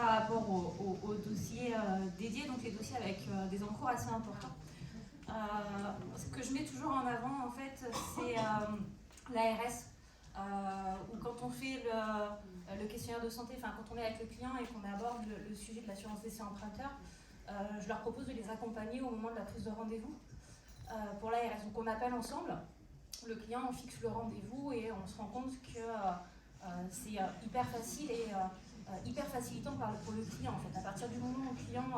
par rapport aux dossiers dédiés, donc les dossiers avec des encours assez importants. Ce que je mets toujours en avant, en fait, c'est l'ARS, où quand on fait le questionnaire de santé, enfin quand on est avec le client et qu'on aborde le sujet de l'assurance décès emprunteur, je leur propose de les accompagner au moment de la prise de rendez-vous pour l'ARS. Donc on appelle ensemble, le client, on fixe le rendez-vous et on se rend compte que c'est hyper facile et hyper facilitant pour le client. En fait. À partir du moment où le client,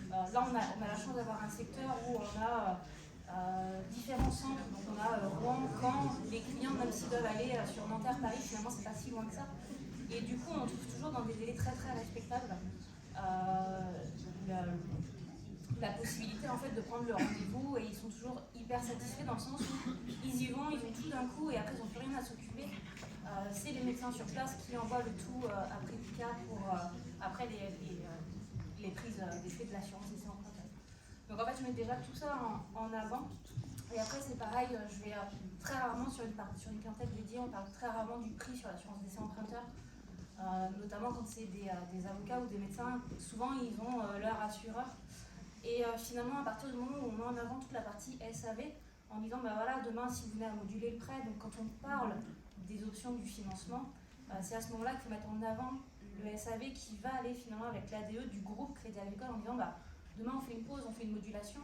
là on a la chance d'avoir un secteur où on a différents centres, donc on a Rouen, Caen, les clients même s'ils doivent aller sur Nanterre, Paris, finalement c'est pas si loin que ça. Et du coup on trouve toujours dans des délais très très respectables la possibilité en fait de prendre le rendez-vous et ils sont toujours hyper satisfaits dans le sens où ils y vont, ils ont tout d'un coup et après ils n'ont plus rien à s'occuper. C'est les médecins sur place qui envoient le tout à Prédica pour après les prises des faits de l'assurance décès emprunteur. Donc en fait je mets déjà tout ça en avant et après c'est pareil, je vais très rarement sur une clientèle dédiée, on parle très rarement du prix sur l'assurance décès emprunteur. Notamment quand c'est des avocats ou des médecins, souvent ils ont leur assureur. Et finalement, à partir du moment où on met en avant toute la partie SAV, en disant, bah voilà, demain, si vous venez à moduler le prêt, donc quand on parle des options du financement, c'est à ce moment-là qu'il faut mettre en avant le SAV qui va aller finalement avec l'ADE du groupe Crédit Agricole en disant, bah, demain on fait une pause, on fait une modulation.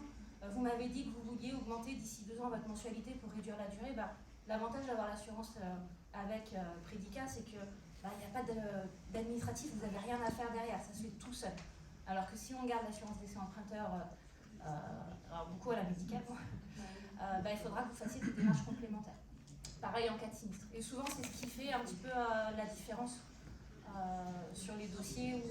Vous m'avez dit que vous vouliez augmenter d'ici 2 ans votre mensualité pour réduire la durée. Bah, l'avantage d'avoir l'assurance avec Prédica, c'est que il n'y a pas d'administratif, vous n'avez rien à faire derrière, ça se fait tout seul. Alors que si on garde l'assurance décès emprunteur, alors beaucoup à la médicale, il faudra que vous fassiez des démarches complémentaires. Pareil en cas de sinistre. Et souvent, c'est ce qui fait un petit peu la différence sur les dossiers où